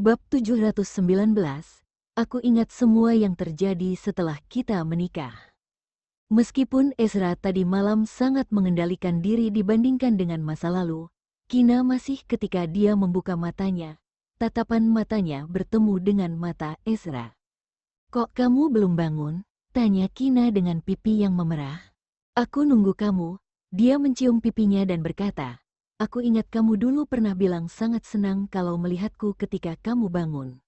Bab 719, aku ingat semua yang terjadi setelah kita menikah. Meskipun Ezra tadi malam sangat mengendalikan diri dibandingkan dengan masa lalu, Kina masih ketika dia membuka matanya, tatapan matanya bertemu dengan mata Ezra. "Kok kamu belum bangun?" tanya Kina dengan pipi yang memerah. "Aku nunggu kamu." Dia mencium pipinya dan berkata, "Aku ingat kamu dulu pernah bilang sangat senang kalau melihatku ketika kamu bangun."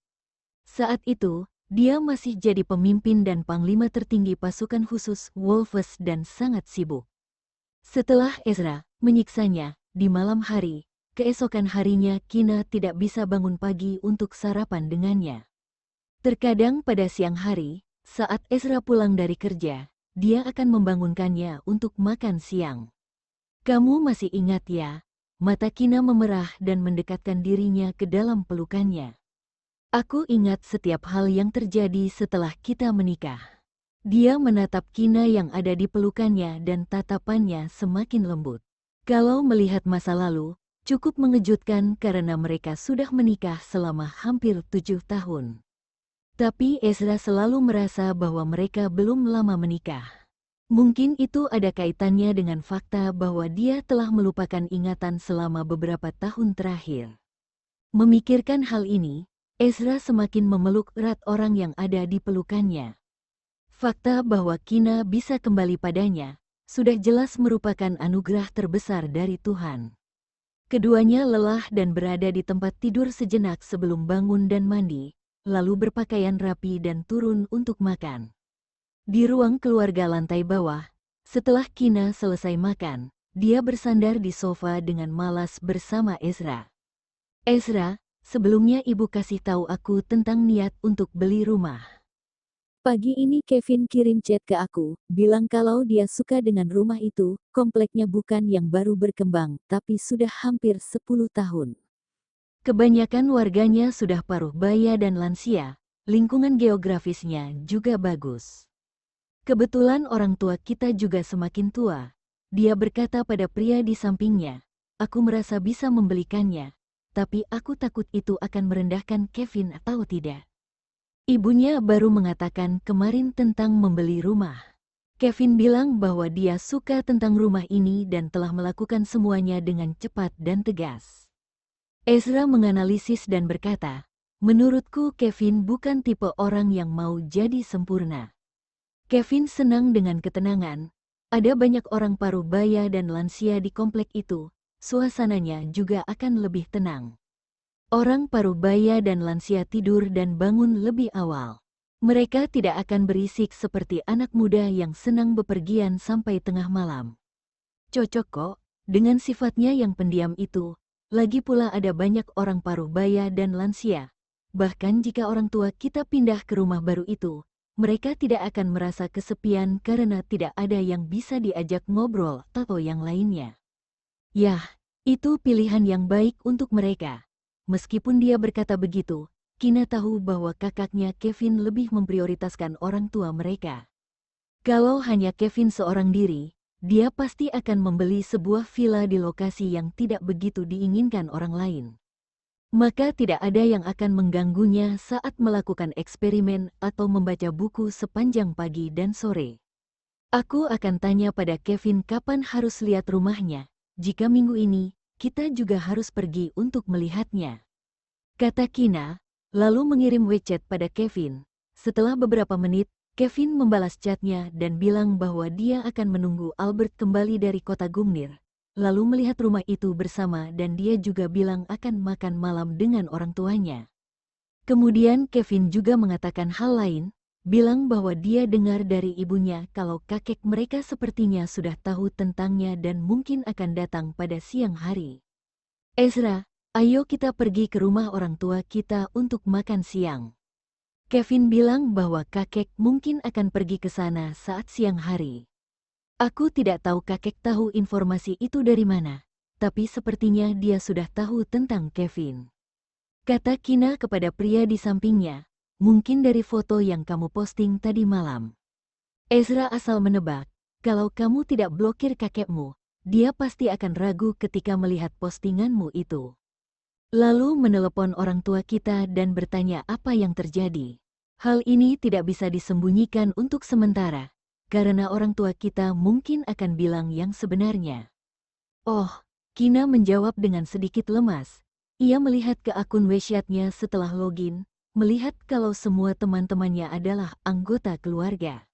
Saat itu, dia masih jadi pemimpin dan panglima tertinggi pasukan khusus Wolves dan sangat sibuk. Setelah Ezra menyiksanya di malam hari, keesokan harinya Kina tidak bisa bangun pagi untuk sarapan dengannya. Terkadang pada siang hari, saat Ezra pulang dari kerja, dia akan membangunkannya untuk makan siang. "Kamu masih ingat ya?" Mata Kina memerah dan mendekatkan dirinya ke dalam pelukannya. "Aku ingat setiap hal yang terjadi setelah kita menikah." Dia menatap Kina yang ada di pelukannya dan tatapannya semakin lembut. Kalau melihat masa lalu, cukup mengejutkan karena mereka sudah menikah selama hampir 7 tahun. Tapi Ezra selalu merasa bahwa mereka belum lama menikah. Mungkin itu ada kaitannya dengan fakta bahwa dia telah melupakan ingatan selama beberapa tahun terakhir. Memikirkan hal ini, Ezra semakin memeluk erat orang yang ada di pelukannya. Fakta bahwa Kina bisa kembali padanya sudah jelas merupakan anugerah terbesar dari Tuhan. Keduanya lelah dan berada di tempat tidur sejenak sebelum bangun dan mandi, lalu berpakaian rapi dan turun untuk makan. Di ruang keluarga lantai bawah, setelah Kina selesai makan, dia bersandar di sofa dengan malas bersama Ezra. "Ezra, sebelumnya ibu kasih tahu aku tentang niat untuk beli rumah. Pagi ini Kevin kirim chat ke aku, bilang kalau dia suka dengan rumah itu, kompleknya bukan yang baru berkembang, tapi sudah hampir 10 tahun. Kebanyakan warganya sudah paruh baya dan lansia, lingkungan geografisnya juga bagus. Kebetulan orang tua kita juga semakin tua." Dia berkata pada pria di sampingnya, "Aku merasa bisa membelikannya, tapi aku takut itu akan merendahkan Kevin atau tidak." Ibunya baru mengatakan kemarin tentang membeli rumah. Kevin bilang bahwa dia suka tentang rumah ini dan telah melakukan semuanya dengan cepat dan tegas. Ezra menganalisis dan berkata, "Menurutku Kevin bukan tipe orang yang mau jadi sempurna." Kevin senang dengan ketenangan. Ada banyak orang paruh baya dan lansia di komplek itu, suasananya juga akan lebih tenang. Orang paruh baya dan lansia tidur dan bangun lebih awal. Mereka tidak akan berisik seperti anak muda yang senang bepergian sampai tengah malam. Cocok kok dengan sifatnya yang pendiam itu. Lagi pula ada banyak orang paruh baya dan lansia. Bahkan jika orang tua kita pindah ke rumah baru itu, mereka tidak akan merasa kesepian karena tidak ada yang bisa diajak ngobrol atau yang lainnya. Yah, itu pilihan yang baik untuk mereka. Meskipun dia berkata begitu, Kina tahu bahwa kakaknya Kevin lebih memprioritaskan orang tua mereka. Kalau hanya Kevin seorang diri, dia pasti akan membeli sebuah villa di lokasi yang tidak begitu diinginkan orang lain. Maka tidak ada yang akan mengganggunya saat melakukan eksperimen atau membaca buku sepanjang pagi dan sore. "Aku akan tanya pada Kevin kapan harus lihat rumahnya. Jika minggu ini, kita juga harus pergi untuk melihatnya," kata Kina, lalu mengirim WeChat pada Kevin. Setelah beberapa menit, Kevin membalas chatnya dan bilang bahwa dia akan menunggu Albert kembali dari kota Gungnir, lalu melihat rumah itu bersama dan dia juga bilang akan makan malam dengan orang tuanya. Kemudian Kevin juga mengatakan hal lain, bilang bahwa dia dengar dari ibunya kalau kakek mereka sepertinya sudah tahu tentangnya dan mungkin akan datang pada siang hari. "Ezra, ayo kita pergi ke rumah orang tua kita untuk makan siang." Kevin bilang bahwa kakek mungkin akan pergi ke sana saat siang hari. "Aku tidak tahu kakek tahu informasi itu dari mana, tapi sepertinya dia sudah tahu tentang Kevin," kata Kina kepada pria di sampingnya, "mungkin dari foto yang kamu posting tadi malam." Ezra asal menebak, kalau kamu tidak blokir kakekmu, dia pasti akan ragu ketika melihat postinganmu itu. Lalu menelepon orang tua kita dan bertanya apa yang terjadi. Hal ini tidak bisa disembunyikan untuk sementara, karena orang tua kita mungkin akan bilang yang sebenarnya. Oh, Kina menjawab dengan sedikit lemas. Ia melihat ke akun WeChat-nya setelah login, melihat kalau semua teman-temannya adalah anggota keluarga.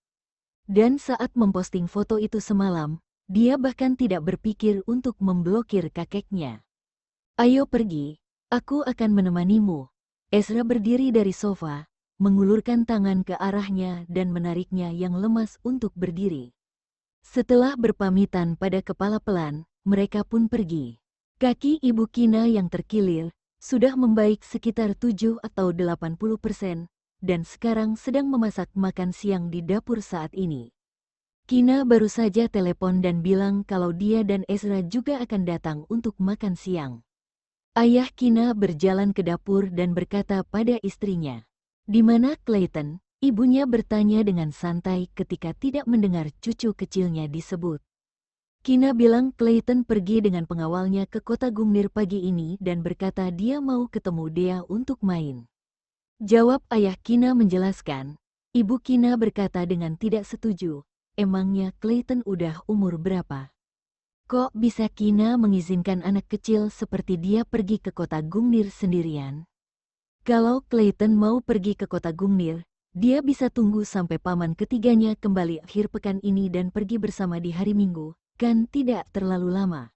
Dan saat memposting foto itu semalam, dia bahkan tidak berpikir untuk memblokir kakeknya. Ayo pergi, aku akan menemanimu. Ezra berdiri dari sofa, mengulurkan tangan ke arahnya dan menariknya yang lemas untuk berdiri. Setelah berpamitan pada kepala pelan, mereka pun pergi. Kaki Ibu Kina yang terkilir, sudah membaik sekitar 7 atau 80%, dan sekarang sedang memasak makan siang di dapur saat ini. Kina baru saja telepon dan bilang kalau dia dan Ezra juga akan datang untuk makan siang. Ayah Kina berjalan ke dapur dan berkata pada istrinya, "Di mana Clayton?" Ibunya bertanya dengan santai ketika tidak mendengar cucu kecilnya disebut. Kina bilang Clayton pergi dengan pengawalnya ke kota Gungnir pagi ini dan berkata dia mau ketemu Dea untuk main. Jawab ayah Kina menjelaskan. Ibu Kina berkata dengan tidak setuju, emangnya Clayton udah umur berapa? Kok bisa Kina mengizinkan anak kecil seperti dia pergi ke kota Gungnir sendirian? Kalau Clayton mau pergi ke kota Gungnir, dia bisa tunggu sampai paman ketiganya kembali akhir pekan ini dan pergi bersama di hari Minggu, kan tidak terlalu lama.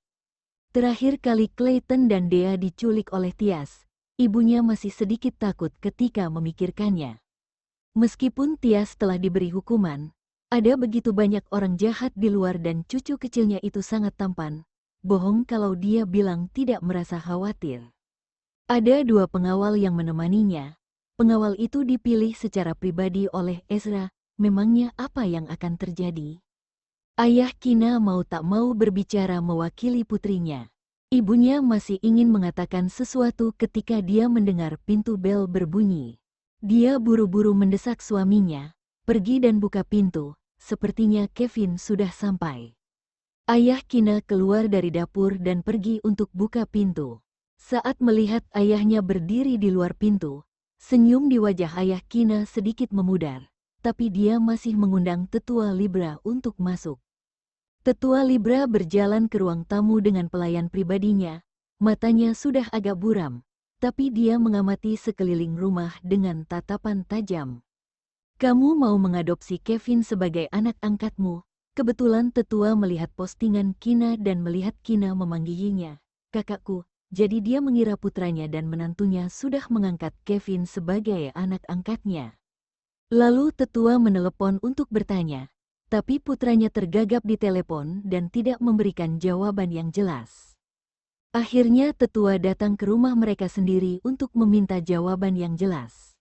Terakhir kali Clayton dan Dea diculik oleh Tias, ibunya masih sedikit takut ketika memikirkannya. Meskipun Tias telah diberi hukuman, ada begitu banyak orang jahat di luar dan cucu kecilnya itu sangat tampan. Bohong kalau dia bilang tidak merasa khawatir. Ada 2 pengawal yang menemaninya. Pengawal itu dipilih secara pribadi oleh Ezra. Memangnya apa yang akan terjadi? Ayah Kina mau tak mau berbicara mewakili putrinya. Ibunya masih ingin mengatakan sesuatu ketika dia mendengar pintu bel berbunyi. Dia buru-buru mendesak suaminya, pergi dan buka pintu. Sepertinya Kevin sudah sampai. Ayah Kina keluar dari dapur dan pergi untuk buka pintu. Saat melihat ayahnya berdiri di luar pintu, senyum di wajah ayah Kina sedikit memudar, tapi dia masih mengundang Tetua Libra untuk masuk. Tetua Libra berjalan ke ruang tamu dengan pelayan pribadinya, matanya sudah agak buram, tapi dia mengamati sekeliling rumah dengan tatapan tajam. Kamu mau mengadopsi Kevin sebagai anak angkatmu? Kebetulan tetua melihat postingan Kina dan melihat Kina memanggilnya, kakakku, jadi dia mengira putranya dan menantunya sudah mengangkat Kevin sebagai anak angkatnya. Lalu tetua menelepon untuk bertanya, tapi putranya tergagap di telepon dan tidak memberikan jawaban yang jelas. Akhirnya tetua datang ke rumah mereka sendiri untuk meminta jawaban yang jelas.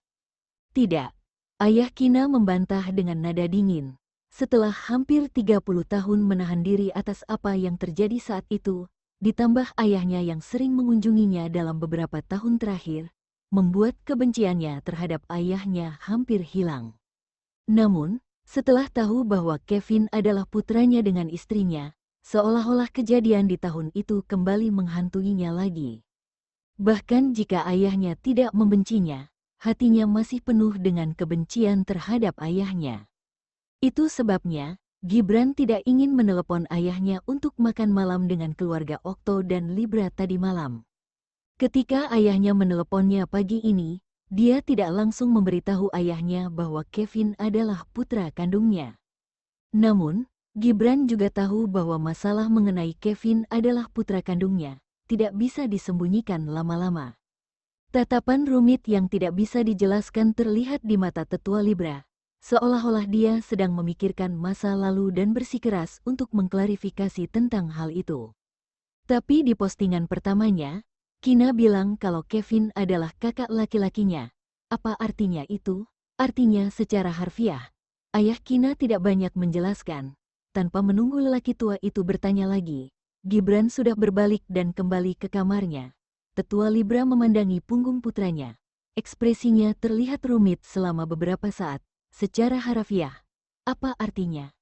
Tidak. Ayah Kina membantah dengan nada dingin. Setelah hampir 30 tahun menahan diri atas apa yang terjadi saat itu, ditambah ayahnya yang sering mengunjunginya dalam beberapa tahun terakhir, membuat kebenciannya terhadap ayahnya hampir hilang. Namun, setelah tahu bahwa Kevin adalah putranya dengan istrinya, seolah-olah kejadian di tahun itu kembali menghantuinya lagi. Bahkan jika ayahnya tidak membencinya, hatinya masih penuh dengan kebencian terhadap ayahnya. Itu sebabnya, Gibran tidak ingin menelepon ayahnya untuk makan malam dengan keluarga Okto dan Libra tadi malam. Ketika ayahnya meneleponnya pagi ini, dia tidak langsung memberitahu ayahnya bahwa Kevin adalah putra kandungnya. Namun, Gibran juga tahu bahwa masalah mengenai Kevin adalah putra kandungnya, tidak bisa disembunyikan lama-lama. Tatapan rumit yang tidak bisa dijelaskan terlihat di mata tetua Libra, seolah-olah dia sedang memikirkan masa lalu dan bersikeras untuk mengklarifikasi tentang hal itu. Tapi di postingan pertamanya, Kina bilang kalau Kevin adalah kakak laki-lakinya. Apa artinya itu? Artinya secara harfiah, ayah Kina tidak banyak menjelaskan. Tanpa menunggu lelaki tua itu bertanya lagi, Gibran sudah berbalik dan kembali ke kamarnya. Tetua Libra memandangi punggung putranya. Ekspresinya terlihat rumit selama beberapa saat. Secara harafiah, apa artinya?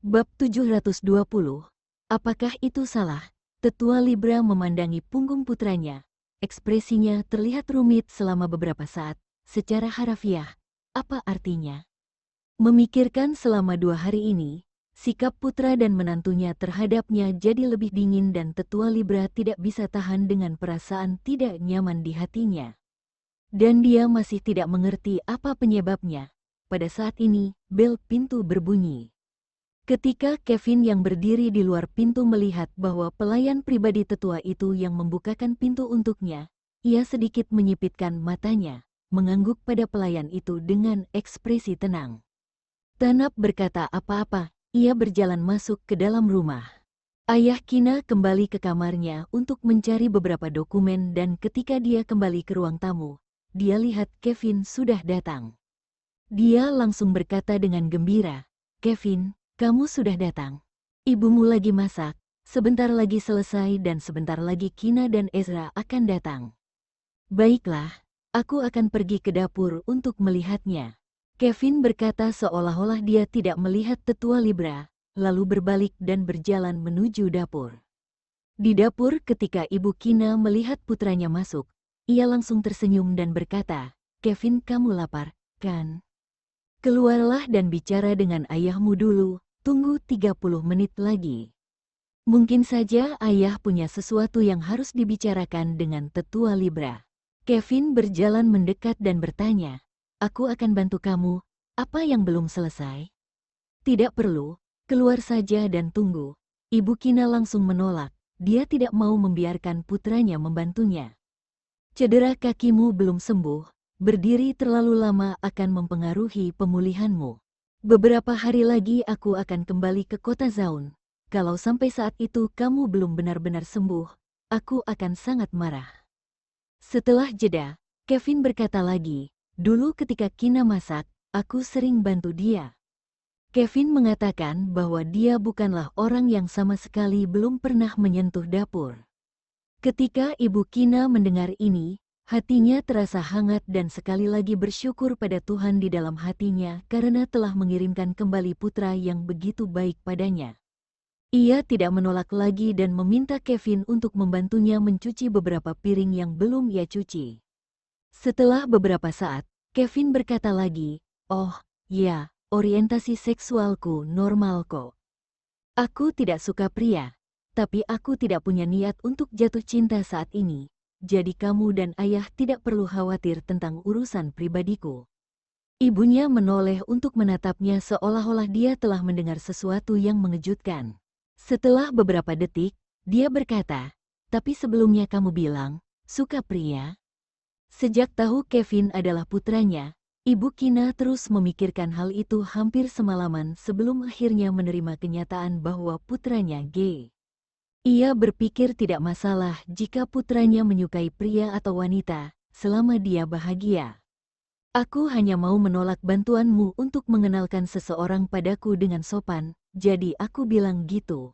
Bab 720. Apakah itu salah? Tetua Libra memandangi punggung putranya. ekspresinya terlihat rumit selama beberapa saat. Secara harafiah, apa artinya? Memikirkan selama 2 hari ini, sikap putra dan menantunya terhadapnya jadi lebih dingin dan tetua Libra tidak bisa tahan dengan perasaan tidak nyaman di hatinya. Dan dia masih tidak mengerti apa penyebabnya. Pada saat ini, bel pintu berbunyi. Ketika Kevin yang berdiri di luar pintu melihat bahwa pelayan pribadi tetua itu yang membukakan pintu untuknya, ia sedikit menyipitkan matanya, mengangguk pada pelayan itu dengan ekspresi tenang. Tanpa berkata apa-apa, ia berjalan masuk ke dalam rumah. Ayah Kina kembali ke kamarnya untuk mencari beberapa dokumen dan ketika dia kembali ke ruang tamu, dia lihat Kevin sudah datang. Dia langsung berkata dengan gembira, "Kevin, kamu sudah datang. Ibumu lagi masak, sebentar lagi selesai dan sebentar lagi Kina dan Ezra akan datang." "Baiklah, aku akan pergi ke dapur untuk melihatnya." Kevin berkata seolah-olah dia tidak melihat tetua Libra, lalu berbalik dan berjalan menuju dapur. Di dapur ketika Ibu Kina melihat putranya masuk, ia langsung tersenyum dan berkata, "Kevin, kamu lapar, kan? Keluarlah dan bicara dengan ayahmu dulu, tunggu 30 menit lagi." Mungkin saja ayah punya sesuatu yang harus dibicarakan dengan tetua Libra. Kevin berjalan mendekat dan bertanya, "Aku akan bantu kamu, apa yang belum selesai?" "Tidak perlu, keluar saja dan tunggu." Ibu Kina langsung menolak, dia tidak mau membiarkan putranya membantunya. "Cedera kakimu belum sembuh, berdiri terlalu lama akan mempengaruhi pemulihanmu. Beberapa hari lagi aku akan kembali ke kota Zaun. Kalau sampai saat itu kamu belum benar-benar sembuh, aku akan sangat marah." Setelah jeda, Kevin berkata lagi, "Dulu ketika Kina masak, aku sering bantu dia." Kevin mengatakan bahwa dia bukanlah orang yang sama sekali belum pernah menyentuh dapur. Ketika Ibu Kina mendengar ini, hatinya terasa hangat dan sekali lagi bersyukur pada Tuhan di dalam hatinya karena telah mengirimkan kembali putra yang begitu baik padanya. Ia tidak menolak lagi dan meminta Kevin untuk membantunya mencuci beberapa piring yang belum ia cuci. Setelah beberapa saat, Kevin berkata lagi, "Oh, ya, orientasi seksualku normal kok. Aku tidak suka pria, tapi aku tidak punya niat untuk jatuh cinta saat ini, jadi kamu dan ayah tidak perlu khawatir tentang urusan pribadiku." Ibunya menoleh untuk menatapnya seolah-olah dia telah mendengar sesuatu yang mengejutkan. Setelah beberapa detik, dia berkata, "Tapi sebelumnya kamu bilang, suka pria?" Sejak tahu Kevin adalah putranya, Ibu Kina terus memikirkan hal itu hampir semalaman sebelum akhirnya menerima kenyataan bahwa putranya gay. Ia berpikir tidak masalah jika putranya menyukai pria atau wanita, selama dia bahagia. "Aku hanya mau menolak bantuanmu untuk mengenalkan seseorang padaku dengan sopan, jadi aku bilang gitu."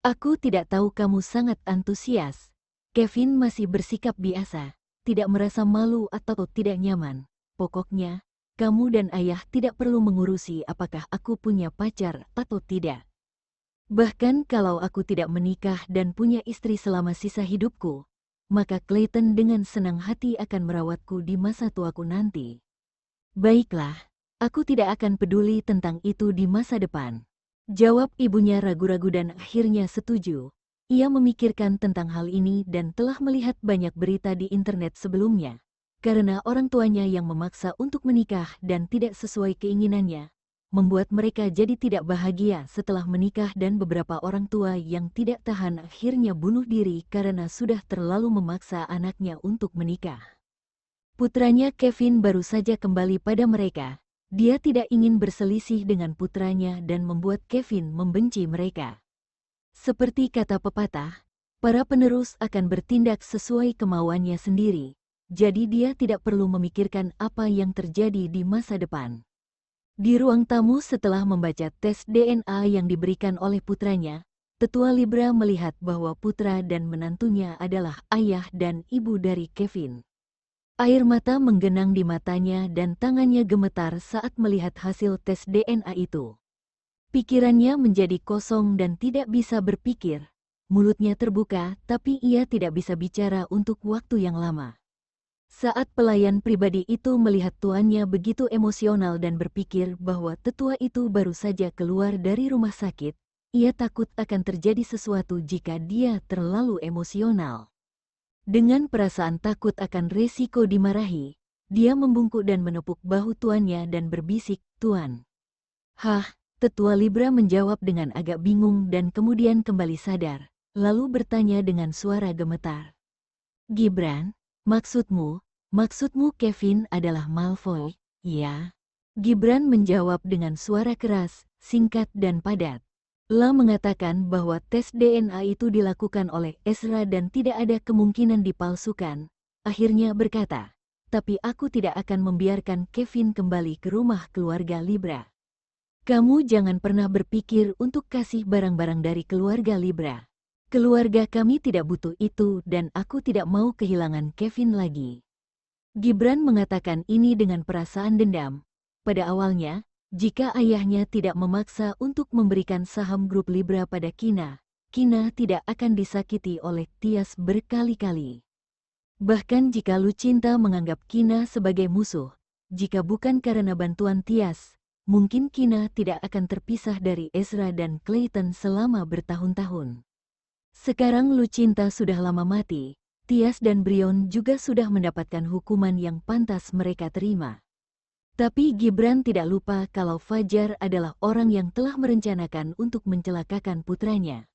"Aku tidak tahu kamu sangat antusias." Kevin masih bersikap biasa, tidak merasa malu atau tidak nyaman. "Pokoknya, kamu dan ayah tidak perlu mengurusi apakah aku punya pacar atau tidak. Bahkan kalau aku tidak menikah dan punya istri selama sisa hidupku, maka Clayton dengan senang hati akan merawatku di masa tuaku nanti." "Baiklah, aku tidak akan peduli tentang itu di masa depan." Jawab ibunya ragu-ragu dan akhirnya setuju. Ia memikirkan tentang hal ini dan telah melihat banyak berita di internet sebelumnya. Karena orang tuanya yang memaksa untuk menikah dan tidak sesuai keinginannya, membuat mereka jadi tidak bahagia setelah menikah dan beberapa orang tua yang tidak tahan akhirnya bunuh diri karena sudah terlalu memaksa anaknya untuk menikah. Putranya Kevin baru saja kembali pada mereka. Dia tidak ingin berselisih dengan putranya dan membuat Kevin membenci mereka. Seperti kata pepatah, para penerus akan bertindak sesuai kemauannya sendiri, jadi dia tidak perlu memikirkan apa yang terjadi di masa depan. Di ruang tamu setelah membaca tes DNA yang diberikan oleh putranya, tetua Libra melihat bahwa putra dan menantunya adalah ayah dan ibu dari Kevin. Air mata menggenang di matanya dan tangannya gemetar saat melihat hasil tes DNA itu. Pikirannya menjadi kosong dan tidak bisa berpikir. mulutnya terbuka, tapi ia tidak bisa bicara untuk waktu yang lama. Saat pelayan pribadi itu melihat tuannya begitu emosional dan berpikir bahwa tetua itu baru saja keluar dari rumah sakit, ia takut akan terjadi sesuatu jika dia terlalu emosional. Dengan perasaan takut akan resiko dimarahi, dia membungkuk dan menepuk bahu tuannya dan berbisik, "Tuan." "Hah?" Tetua Libra menjawab dengan agak bingung dan kemudian kembali sadar, lalu bertanya dengan suara gemetar. "Gibran, maksudmu Kevin adalah Malfoy, ya?" Gibran menjawab dengan suara keras, singkat dan padat. La mengatakan bahwa tes DNA itu dilakukan oleh Ezra dan tidak ada kemungkinan dipalsukan. Akhirnya berkata, "Tapi aku tidak akan membiarkan Kevin kembali ke rumah keluarga Libra." "Kamu jangan pernah berpikir untuk kasih barang-barang dari keluarga Libra. Keluarga kami tidak butuh itu dan aku tidak mau kehilangan Kevin lagi." Gibran mengatakan ini dengan perasaan dendam. Pada awalnya, jika ayahnya tidak memaksa untuk memberikan saham grup Libra pada Kina, Kina tidak akan disakiti oleh Tias berkali-kali. Bahkan jika Lucinta menganggap Kina sebagai musuh, jika bukan karena bantuan Tias, mungkin Kina tidak akan terpisah dari Ezra dan Clayton selama bertahun-tahun. Sekarang Lucinta sudah lama mati, Tias dan Brion juga sudah mendapatkan hukuman yang pantas mereka terima. Tapi Gibran tidak lupa kalau Fajar adalah orang yang telah merencanakan untuk mencelakakan putranya.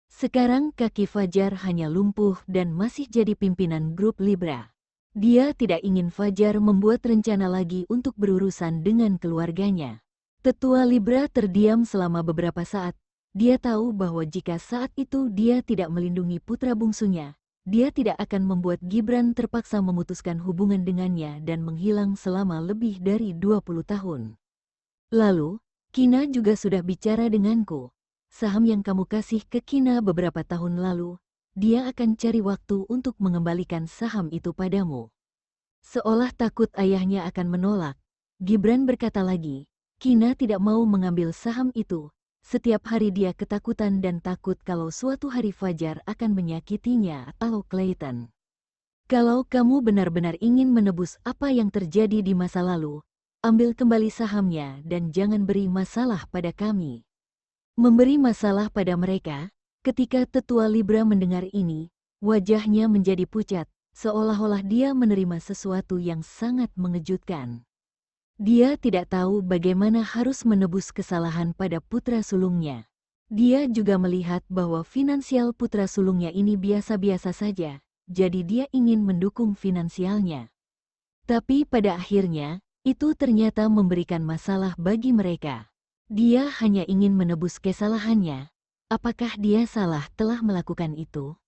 Sekarang kaki Fajar hanya lumpuh dan masih jadi pimpinan grup Libra. Dia tidak ingin Fajar membuat rencana lagi untuk berurusan dengan keluarganya. Tetua Libra terdiam selama beberapa saat. Dia tahu bahwa jika saat itu dia tidak melindungi putra bungsunya, dia tidak akan membuat Gibran terpaksa memutuskan hubungan dengannya dan menghilang selama lebih dari 20 tahun. "Lalu, Kina juga sudah bicara denganku. Saham yang kamu kasih ke Kina beberapa tahun lalu, dia akan cari waktu untuk mengembalikan saham itu padamu." Seolah takut ayahnya akan menolak, Gibran berkata lagi, "Kina tidak mau mengambil saham itu. Setiap hari dia ketakutan dan takut kalau suatu hari Fajar akan menyakitinya atau Clayton. Kalau kamu benar-benar ingin menebus apa yang terjadi di masa lalu, ambil kembali sahamnya dan jangan beri masalah pada kami." Memberi masalah pada mereka? Ketika Tetua Libra mendengar ini, wajahnya menjadi pucat, seolah-olah dia menerima sesuatu yang sangat mengejutkan. Dia tidak tahu bagaimana harus menebus kesalahan pada putra sulungnya. Dia juga melihat bahwa finansial putra sulungnya ini biasa-biasa saja, jadi dia ingin mendukung finansialnya. Tapi pada akhirnya, itu ternyata memberikan masalah bagi mereka. Dia hanya ingin menebus kesalahannya. Apakah dia salah telah melakukan itu?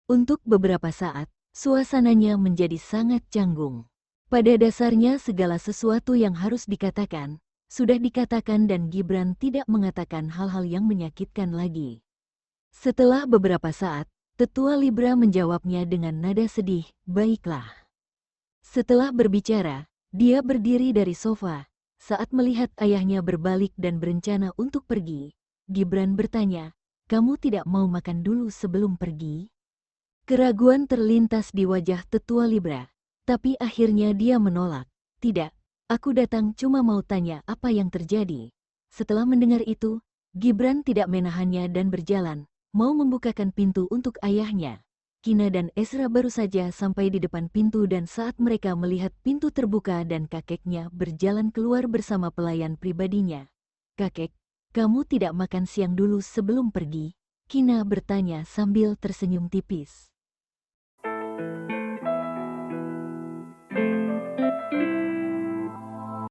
Untuk beberapa saat, suasananya menjadi sangat canggung. Pada dasarnya segala sesuatu yang harus dikatakan, sudah dikatakan dan Gibran tidak mengatakan hal-hal yang menyakitkan lagi. Setelah beberapa saat, Tetua Libra menjawabnya dengan nada sedih, "Baiklah." Setelah berbicara, dia berdiri dari sofa. Saat melihat ayahnya berbalik dan berencana untuk pergi, Gibran bertanya, "Kamu tidak mau makan dulu sebelum pergi?" Keraguan terlintas di wajah Tetua Libra, tapi akhirnya dia menolak. "Tidak, aku datang cuma mau tanya apa yang terjadi." Setelah mendengar itu, Gibran tidak menahannya dan berjalan, mau membukakan pintu untuk ayahnya. Kina dan Ezra baru saja sampai di depan pintu dan saat mereka melihat pintu terbuka dan kakeknya berjalan keluar bersama pelayan pribadinya. "Kakek, kamu tidak makan siang dulu sebelum pergi?" Kina bertanya sambil tersenyum tipis.